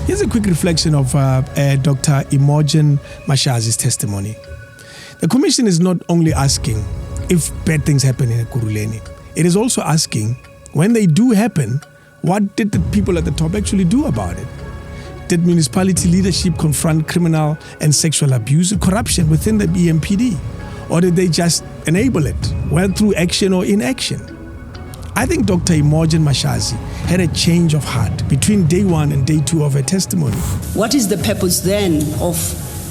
Here's a quick reflection of Dr. Imogen MASHAZI's testimony. The commission is not only asking if bad things happen in Ekurhuleni, it is also asking, when they do happen, what did the people at the top actually do about it? Did municipality leadership confront criminal and sexual abuse and corruption within the EMPD? Or did they just enable it, whether through action or inaction? I think Dr. Imogen MASHAZI had a change of heart between day 1 and day 2 of her testimony. What is the purpose then of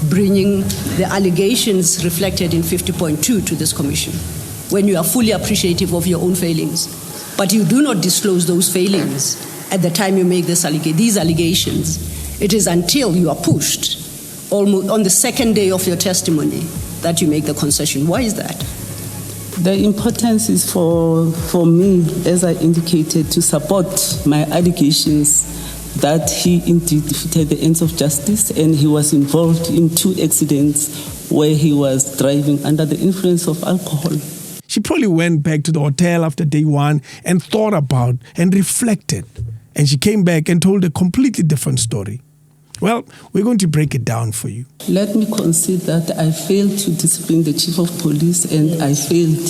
bringing the allegations reflected in 50.2 to this commission when you are fully appreciative of your own failings, but you do not disclose those failings at the time you make these allegations? It is until you are pushed almost on the second day of your testimony that you make the concession. Why is that? The importance is for me, as I indicated, to support my allegations that he indeed defeated the ends of justice and he was involved in 2 accidents where he was driving under the influence of alcohol. She probably went back to the hotel after day 1 and thought about and reflected. And she came back and told a completely different story. Well, we're going to break it down for you. Let me concede that I failed to discipline the chief of police and I failed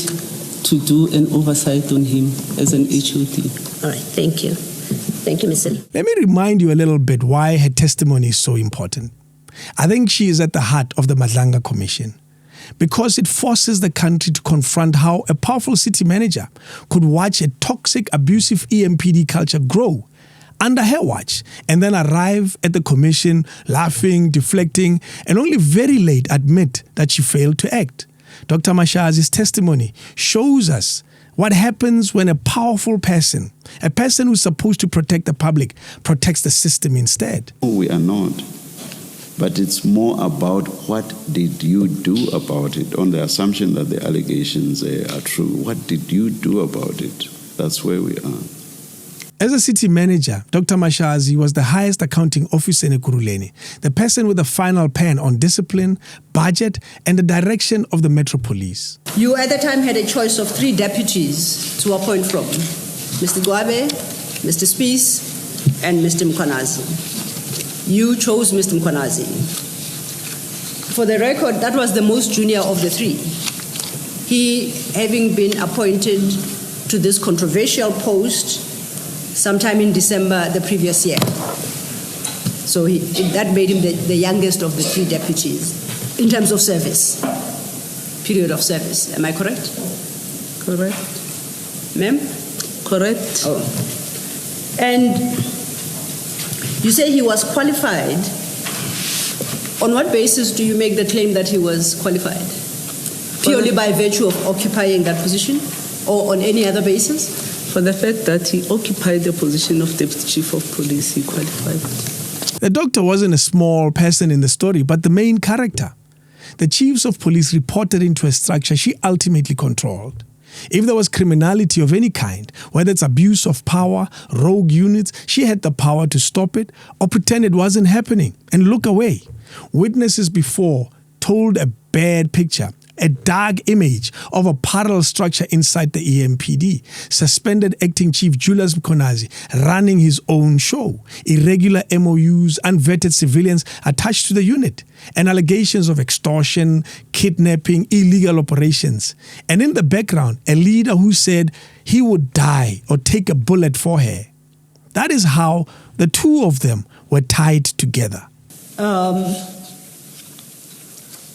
to do an oversight on him as an HOD. All right, thank you. Thank you, Ms. Let me remind you a little bit why her testimony is so important. I think she is at the heart of the Madlanga Commission because it forces the country to confront how a powerful city manager could watch a toxic, abusive EMPD culture grow under her watch and then arrive at the commission laughing, deflecting, and only very late admit that she failed to act. Dr. MASHAZI's testimony shows us what happens when a powerful person, a person who's supposed to protect the public, protects the system instead. We are not. But it's more about what did you do about it, on the assumption that the allegations are true. What did you do about it? That's where we are. As a city manager, Dr. MASHAZI was the highest accounting officer in Ekurhuleni, the person with the final pen on discipline, budget, and the direction of the Metro Police. You at the time had a choice of 3 deputies to appoint from: Mr. Gwabe, Mr. Spies, and Mr. Mkhwanazi. You chose Mr. Mkhwanazi. For the record, that was the most junior of the 3. He, having been appointed to this controversial post sometime in December the previous year. So that made him the youngest of the 3 deputies in terms of service, period of service. Am I correct? Correct. Ma'am? Correct. Oh. And you say he was qualified. On what basis do you make the claim that he was qualified? Purely by virtue of occupying that position, or on any other basis? For the fact that he occupied the position of Deputy Chief of Police, he qualified. The doctor wasn't a small person in the story, but the main character. The chiefs of police reported into a structure she ultimately controlled. If there was criminality of any kind, whether it's abuse of power, rogue units, she had the power to stop it or pretend it wasn't happening and look away. Witnesses before told a bad picture, a dark image of a parallel structure inside the EMPD. Suspended acting chief Julius Mkhwanazi running his own show. Irregular MOUs, unvetted civilians attached to the unit. And allegations of extortion, kidnapping, illegal operations. And in the background, a leader who said he would die or take a bullet for her. That is how the 2 of them were tied together.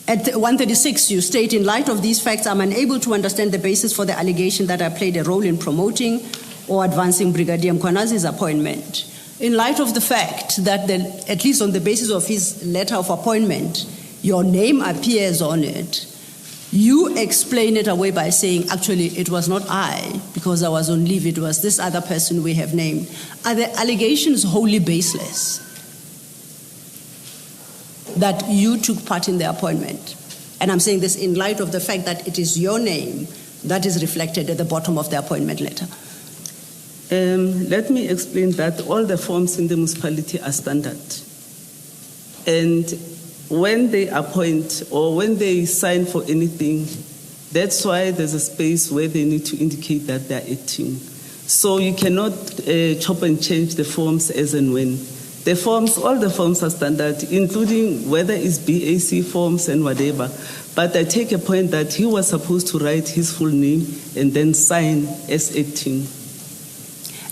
At 136, you state, in light of these facts, I'm unable to understand the basis for the allegation that I played a role in promoting or advancing Brigadier Mkhwanazi's appointment. In light of the fact that, at least on the basis of his letter of appointment, your name appears on it, you explain it away by saying, actually, it was not I, because I was on leave, it was this other person we have named. Are the allegations wholly baseless that you took part in the appointment? And I'm saying this in light of the fact that it is your name that is reflected at the bottom of the appointment letter. Let me explain that all the forms in the municipality are standard. And when they appoint or when they sign for anything, that's why there's a space where they need to indicate that they're acting. So you cannot chop and change the forms as and when. The forms, all the forms are standard, including whether it's BAC forms and whatever. But I take a point that he was supposed to write his full name and then sign as acting.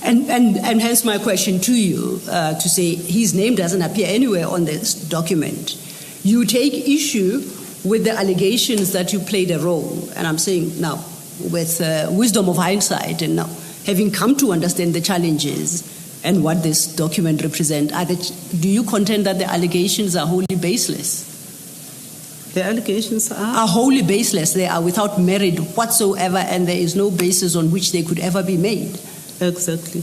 And hence my question to you, to say his name doesn't appear anywhere on this document. You take issue with the allegations that you played a role, and I'm saying now, with wisdom of hindsight, and now having come to understand the challenges and what this document represents, do you contend that the allegations are wholly baseless? The allegations are wholly baseless. They are without merit whatsoever, and there is no basis on which they could ever be made. Exactly.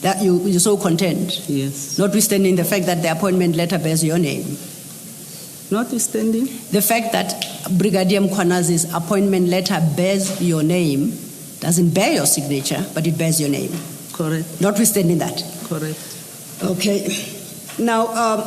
That you so contend? Yes. Notwithstanding the fact that the appointment letter bears your name? Notwithstanding? The fact that Brigadier Mkwanazi's appointment letter bears your name, doesn't bear your signature, but it bears your name. Correct. Notwithstanding that? Correct. Okay. Now,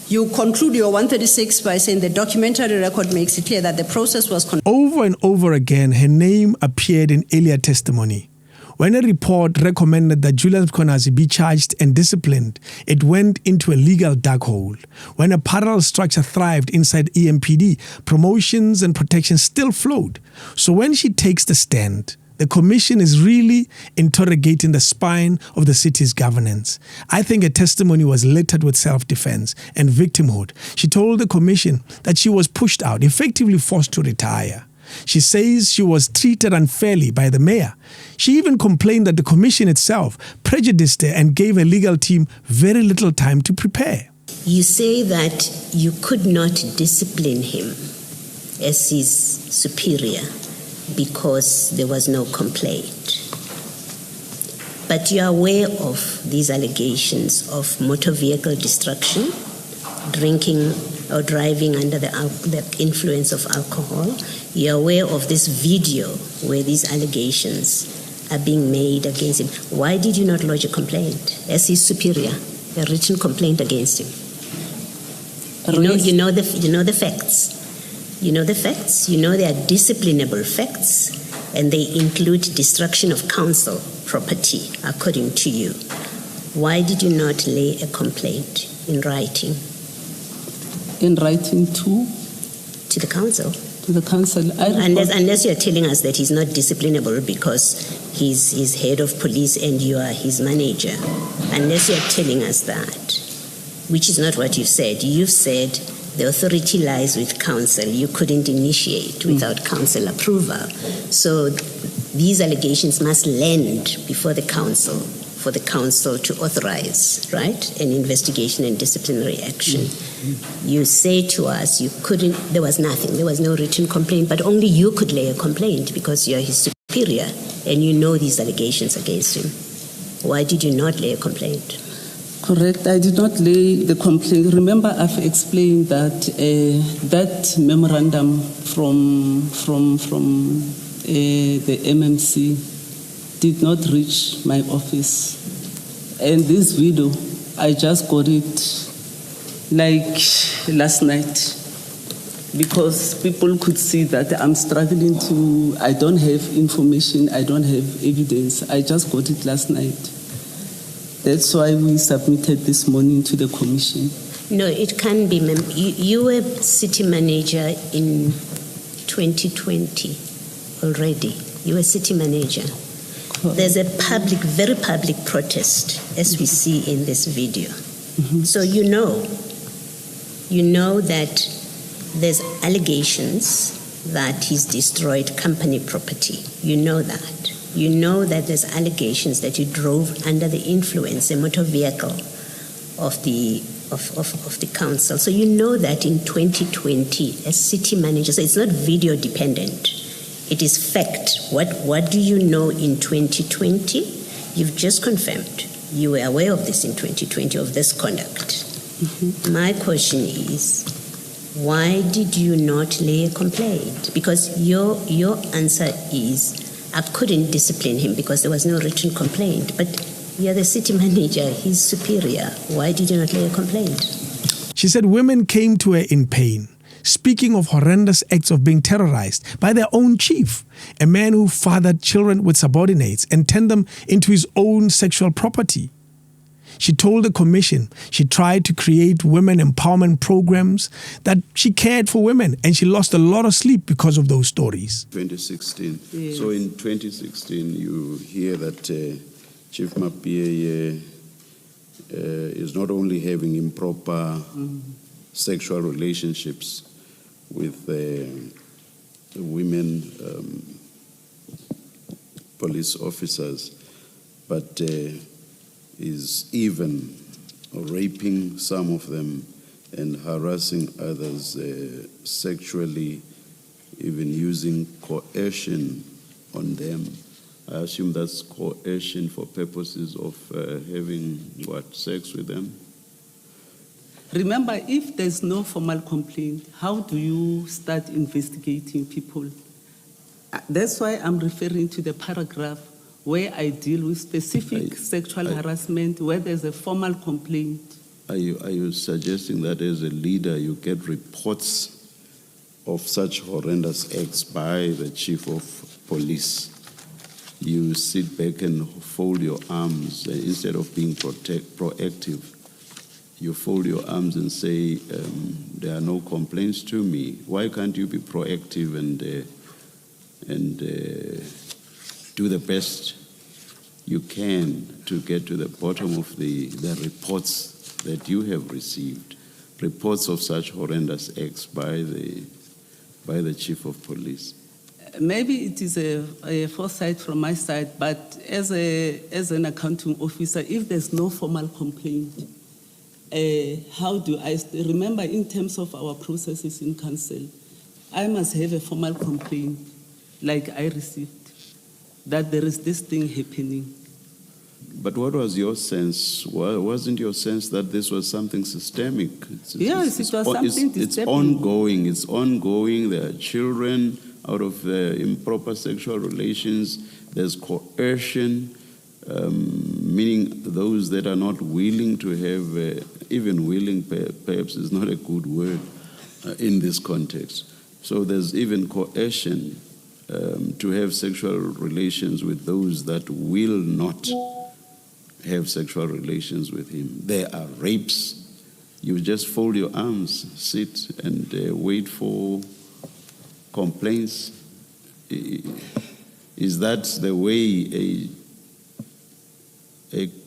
you conclude your 136 by saying the documentary record makes it clear that the process was... Over and over again, her name appeared in earlier testimony. When a report recommended that Julius Mkwanazi be charged and disciplined, it went into a legal dark hole. When a parallel structure thrived inside EMPD, promotions and protections still flowed. So when she takes the stand, the commission is really interrogating the spine of the city's governance. I think her testimony was littered with self-defense and victimhood. She told the commission that she was pushed out, effectively forced to retire. She says she was treated unfairly by the mayor. She even complained that the commission itself prejudiced her and gave her legal team very little time to prepare. You say that you could not discipline him as his superior because there was no complaint. But you are aware of these allegations of motor vehicle destruction, drinking or driving under the influence of alcohol. You're aware of this video where these allegations are being made against him. Why did you not lodge a complaint as his superior, a written complaint against him? You know the facts. You know the facts. You know they are disciplinable facts, and they include destruction of council property, according to you. Why did you not lay a complaint in writing? In writing to? To the council. To the council. Unless you're telling us that he's not disciplinable because he's head of police and you are his manager. Unless you're telling us that, which is not what you've said. You've said the authority lies with council. You couldn't initiate without council approval. So these allegations must land before the council for the council to authorize, right, an investigation and disciplinary action. You say to us you couldn't, there was nothing, there was no written complaint, but only you could lay a complaint because you're his superior and you know these allegations against him. Why did you not lay a complaint? Correct, I did not lay the complaint. Remember, I've explained that that memorandum from the MMC did not reach my office. And this video, I just got it like last night because people could see that I'm struggling I don't have information, I don't have evidence. I just got it last night. That's why we submitted this morning to the commission. No, it can be. You were city manager in 2020 already. You were city manager. There's a very public protest, as we see in this video. Mm-hmm. So you know that there's allegations that he's destroyed company property. You know that. You know that there's allegations that he drove under the influence a motor vehicle of the council. So you know that in 2020 as city manager. So it's not video dependent. It is fact. What do you know in 2020? You've just confirmed. You were aware of this in 2020, of this conduct. Mm-hmm. My question is, why did you not lay a complaint? Because your answer is, I couldn't discipline him because there was no written complaint. But you're the city manager, he's superior. Why did you not lay a complaint? She said women came to her in pain, speaking of horrendous acts of being terrorized by their own chief, a man who fathered children with subordinates and turned them into his own sexual property. she told the commission she tried to create women empowerment programs, that she cared for women, and she lost a lot of sleep because of those stories. 2016. Yes. So in 2016, you hear that Chief Mapie is not only having improper sexual relationships with women police officers, but is even raping some of them and harassing others sexually, even using coercion on them. I assume that's coercion for purposes of having sex with them? Remember, if there's no formal complaint, how do you start investigating people? That's why I'm referring to the paragraph where I deal with specific sexual harassment, where there's a formal complaint. Are you suggesting that as a leader you get reports of such horrendous acts by the chief of police? You sit back and fold your arms instead of being proactive. You fold your arms and say, there are no complaints to me. Why can't you be proactive and do the best you can to get to the bottom of the reports that you have received, reports of such horrendous acts by the chief of police? Maybe it is a foresight from my side, but as an accounting officer, if there's no formal complaint, how do I remember in terms of our processes in council, I must have a formal complaint like I received that there is this thing happening. But what was your sense? Wasn't your sense that this was something systemic? Yes, it was something systemic. It's ongoing. It's ongoing. There are children out of improper sexual relations. There's coercion, meaning those that are not willing to have, even willing perhaps is not a good word in this context. So there's even coercion to have sexual relations with those that will not have sexual relations with him. There are rapes. You just fold your arms, sit and wait for complaints. Is that the way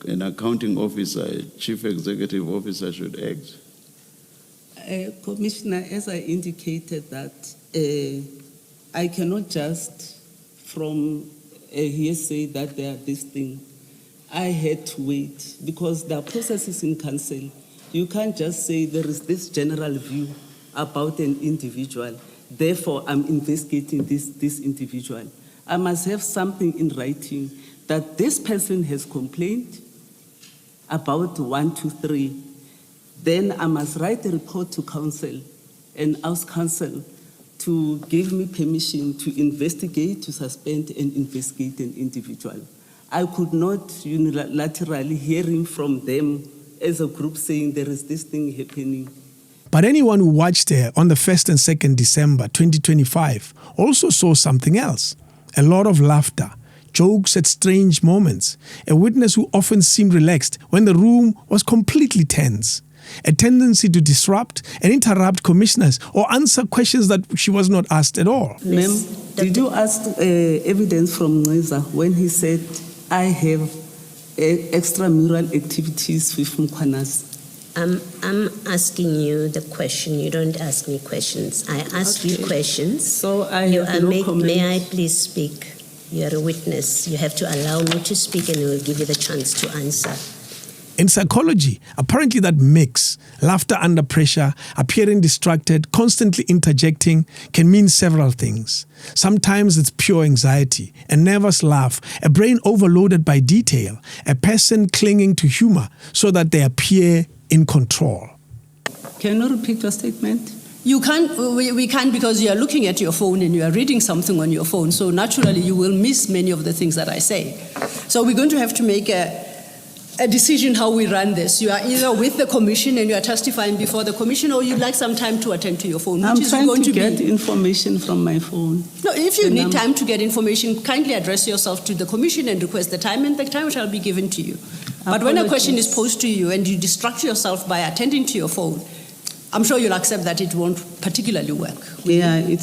an accounting officer, a chief executive officer should act? Commissioner, as I indicated that I cannot just from hearsay that there are this thing. I had to wait because there are processes in council. You can't just say there is this general view about an individual, therefore I'm investigating this individual. I must have something in writing that this person has complained about 1, 2, 3. Then I must write a report to council and ask council to give me permission to investigate, to suspend and investigate an individual. I could not unilaterally hearing from them as a group saying there is this thing happening. But anyone who watched her on the 1st and 2nd December 2025 also saw something else. A lot of laughter, jokes at strange moments, a witness who often seemed relaxed when the room was completely tense, a tendency to disrupt and interrupt commissioners or answer questions that she was not asked at all. Ma'am, did you ask evidence from Neza when he said, I have extramural activities with Mkhwanazi? I'm asking you the question. You don't ask me questions. I ask you questions. So I have no comment. May I please speak? You are a witness. You have to allow me to speak and we'll give you the chance to answer. In psychology, apparently that mix, laughter under pressure, appearing distracted, constantly interjecting, can mean several things. Sometimes it's pure anxiety, a nervous laugh, a brain overloaded by detail, a person clinging to humor so that they appear in control. Can you repeat your statement? You can't, we can't, because you are looking at your phone and you are reading something on your phone, so naturally you will miss many of the things that I say. So we're going to have to make a decision how we run this. You are either with the commission and you are testifying before the commission, or you'd like some time to attend to your phone. I'm which is trying going to be get information from my phone. No, if you need time to get information, kindly address yourself to the commission and request the time, and the time shall be given to you. But when a question is posed to you and you distract yourself by attending to your phone, I'm sure you'll accept that it won't particularly work. Yeah, Thank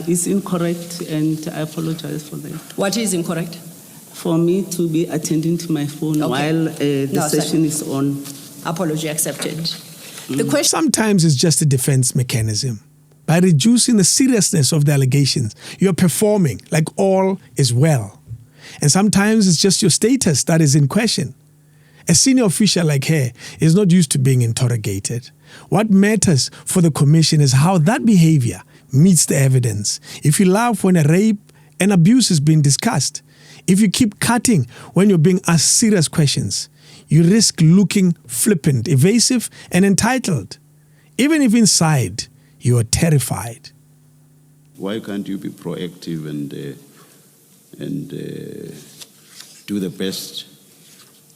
you. it's incorrect, and I apologize for that. What is incorrect? For me to be attending to my phone Okay. while the No, session is on. Apology accepted. The question. Sometimes it's just a defense mechanism. By reducing the seriousness of the allegations, you're performing like all is well. And sometimes it's just your status that is in question. A senior official like her is not used to being interrogated. What matters for the commission is how that behavior meets the evidence. If you laugh when a rape and abuse is being discussed, if you keep cutting when you're being asked serious questions, you risk looking flippant, evasive, and entitled, even if inside you are terrified. Why can't you be proactive and do the best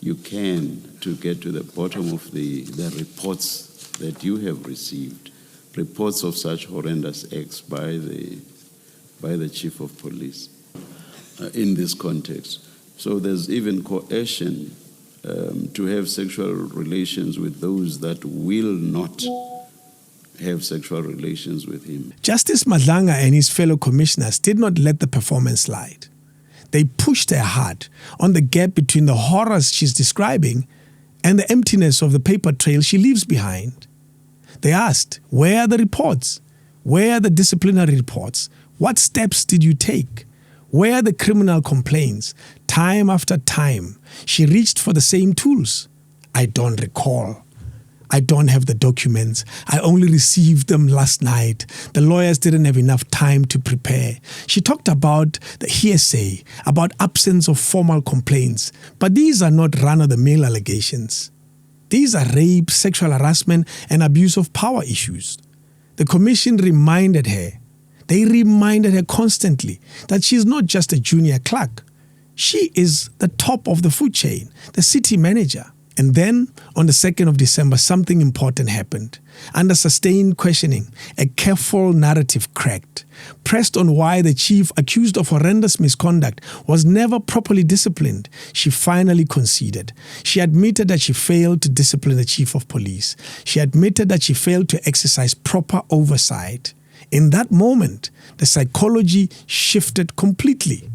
you can to get to the bottom of the reports that you have received, reports of such horrendous acts by the chief of police in this context? So there's even coercion to have sexual relations with those that will not have sexual relations with him. Justice Madlanga and his fellow commissioners did not let the performance slide. They pushed her hard on the gap between the horrors she's describing and the emptiness of the paper trail she leaves behind. They asked, where are the reports? Where are the disciplinary reports? What steps did you take? Where are the criminal complaints? Time after time, she reached for the same tools. I don't recall. I don't have the documents. I only received them last night. The lawyers didn't have enough time to prepare. She talked about the hearsay, about absence of formal complaints. But these are not run-of-the-mill allegations. These are rape, sexual harassment, and abuse of power issues. The commission reminded her, they reminded her constantly that she's not just a junior clerk. She is the top of the food chain, the city manager. And then, on the 2nd of December, something important happened. Under sustained questioning, a careful narrative cracked, pressed on why the chief, accused of horrendous misconduct, was never properly disciplined. She finally conceded. She admitted that she failed to discipline the chief of police. She admitted that she failed to exercise proper oversight. In that moment, the psychology shifted completely.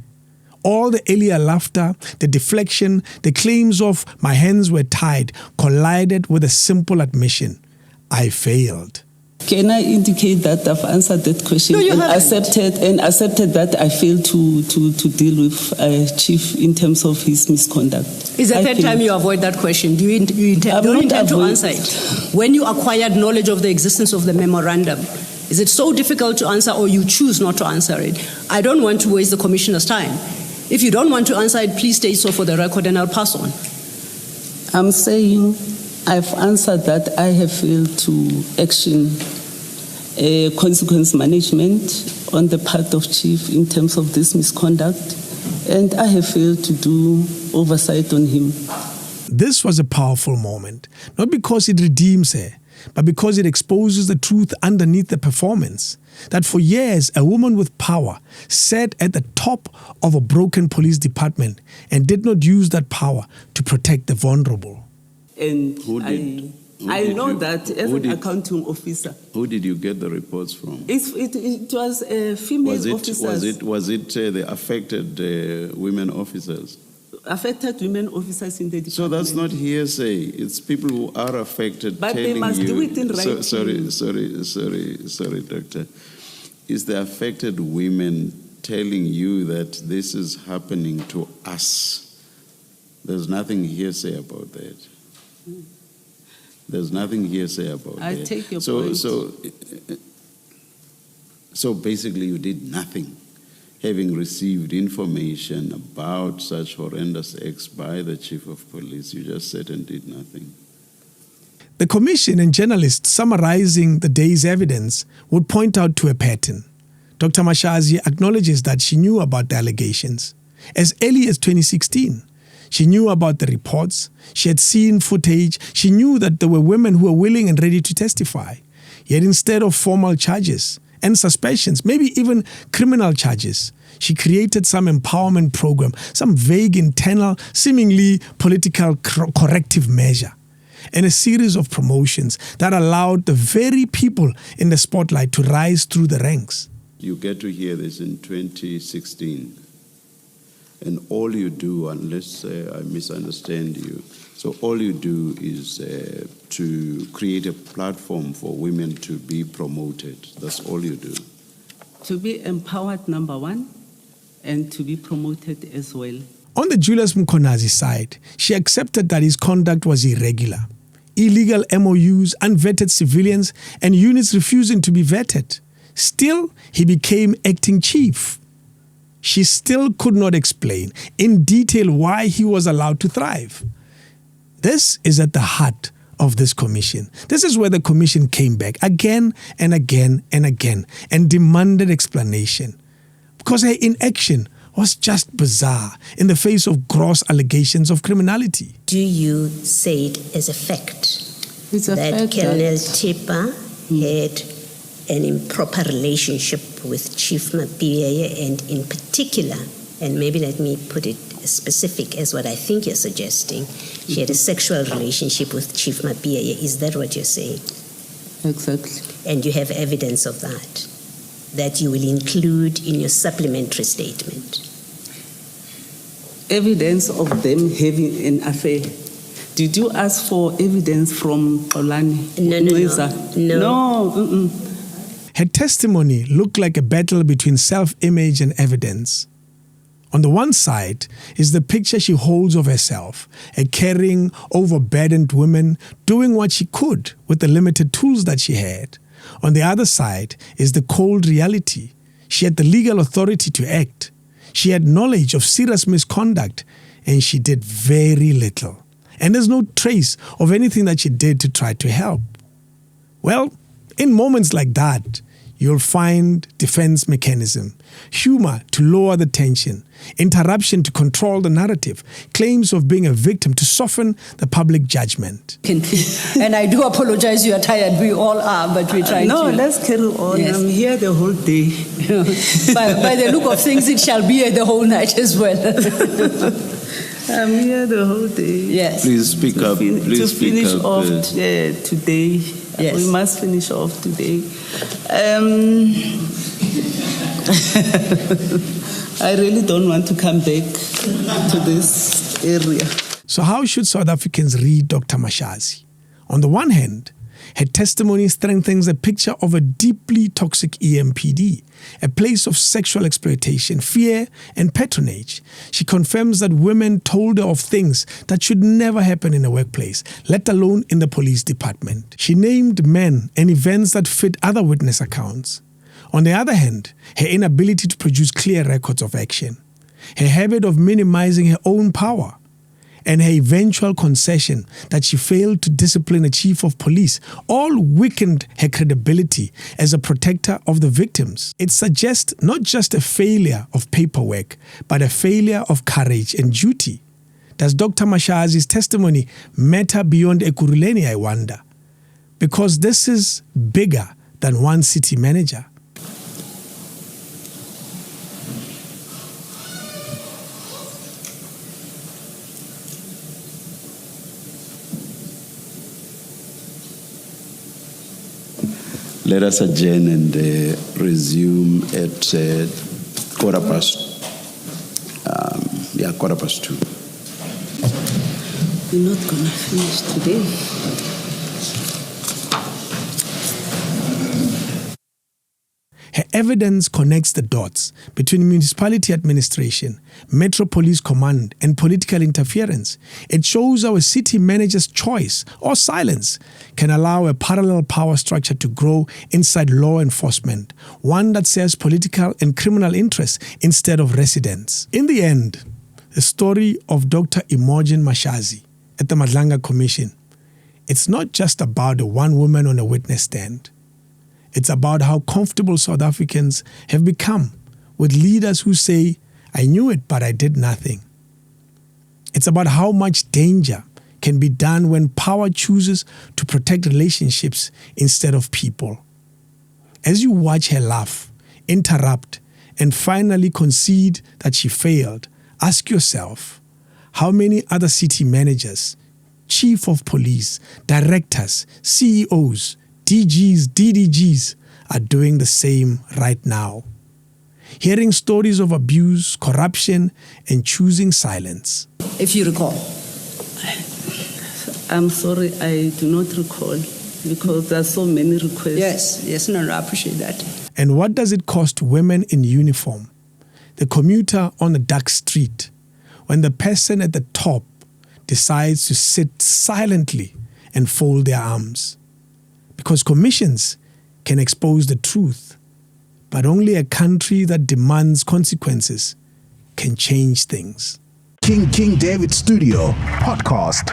All the earlier laughter, the deflection, the claims of my hands were tied collided with a simple admission. I failed. Can I indicate that I've answered that question No, you and haven't. accepted that I failed to deal with Chief in terms of his misconduct? Is the I third failed. time you avoid that question? Do you I'm don't not intend to avoid- answer it? When you acquired knowledge of the existence of the memorandum, is it so difficult to answer or you choose not to answer it? I don't want to waste the commissioner's time. If you don't want to answer it, please state so for the record and I'll pass on. I'm saying I've answered that I have failed to action consequence management on the part of Chief in terms of this misconduct, and I have failed to do oversight on him. This was a powerful moment, not because it redeems her, but because it exposes the truth underneath the performance. That for years, a woman with power sat at the top of a broken police department and did not use that power to protect the vulnerable. And Who I did know you- that as who an did- accounting officer. Who did you get the reports from? It was female officers. Was it the affected women officers? Affected women officers in the department. So that's not hearsay. It's people who are affected But they telling must you. do it in writing. Sorry, doctor. It's the affected women telling you that this is happening to us. There's nothing hearsay about that. There's nothing hearsay about I that. take your point. So basically, you did nothing, having received information about such horrendous acts by the chief of police. You just sat and did nothing. The commission and journalists summarizing the day's evidence would point out to a pattern. Dr. MASHAZI acknowledges that she knew about the allegations. As early as 2016, she knew about the reports, she had seen footage, she knew that there were women who were willing and ready to testify. Yet instead of formal charges and suspensions, maybe even criminal charges. She created some empowerment program, some vague internal, seemingly political corrective measure, and a series of promotions that allowed the very people in the spotlight to rise through the ranks. You get to hear this in 2016, and all you do, unless I misunderstand you, so all you do is to create a platform for women to be promoted. That's all you do. To be empowered, number one, and to be promoted as well. On the Julius Mkonazi side, she accepted that his conduct was irregular. Illegal MOUs, unvetted civilians, and units refusing to be vetted. Still, he became acting chief. She still could not explain in detail why he was allowed to thrive. This is at the heart of this commission. This is where the commission came back again and again and again and demanded explanation. Because her inaction was just bizarre in the face of gross allegations of criminality. Do you say it as a fact It's a that fact Colonel that- Tipper had an improper relationship with Chief Mabiyeye, and in particular, and maybe let me put it as specific as what I think you're suggesting, she had a sexual relationship with Chief Mabiyeye. Is that what you're saying? Exactly. And you have evidence of that you will include in your supplementary statement? Evidence of them having an affair. Did you ask for evidence from Olani? No. Her testimony looked like a battle between self-image and evidence. On the one side is the picture she holds of herself, a caring, overburdened woman doing what she could with the limited tools that she had. On the other side is the cold reality. She had the legal authority to act. She had knowledge of serious misconduct, and she did very little. And there's no trace of anything that she did to try to help. Well, in moments like that, you'll find defense mechanism, humor to lower the tension, interruption to control the narrative, claims of being a victim to soften the public judgment. And I do apologize, you are tired. We all are, but we're trying No, to. let's carry on. Yes. I'm here the whole day. by the look of things, it shall be the whole night as well. I'm here the whole day. Yes. Please speak up. Please To speak finish up. off today. Yes. We must finish off today. I really don't want to come back to this area. So how should South Africans read Dr. MASHAZI? On the one hand, her testimony strengthens the picture of a deeply toxic EMPD, a place of sexual exploitation, fear, and patronage. She confirms that women told her of things that should never happen in a workplace, let alone in the police department. She named men and events that fit other witness accounts. On the other hand, her inability to produce clear records of action, her habit of minimizing her own power, and her eventual concession that she failed to discipline a chief of police all weakened her credibility as a protector of the victims. It suggests not just a failure of paperwork, but a failure of courage and duty. Does Dr. MASHAZI's testimony matter beyond Ekurhuleni, I wonder? Because this is bigger than one city manager. Let us adjourn and resume at 2:15. 2:15. We're not going to finish today. Her evidence connects the dots between municipality administration, Metro Police Command, and political interference. It shows how a city manager's choice or silence can allow a parallel power structure to grow inside law enforcement, one that serves political and criminal interests instead of residents. In the end, the story of Dr. Imogen MASHAZI at the Madlanga Commission, it's not just about the one woman on a witness stand. It's about how comfortable South Africans have become with leaders who say, I knew it, but I did nothing. It's about how much danger can be done when power chooses to protect relationships instead of people. As you watch her laugh, interrupt, and finally concede that she failed, ask yourself, how many other city managers, chief of police, directors, CEOs, DGs, DDGs are doing the same right now? Hearing stories of abuse, corruption, and choosing silence. If you recall. I'm sorry, I do not recall because there are so many requests. Yes, no, I appreciate that. And what does it cost women in uniform, the commuter on the dark street, when the person at the top decides to sit silently and fold their arms? Because commissions can expose the truth, but only a country that demands consequences can change things. King David Studio Podcast.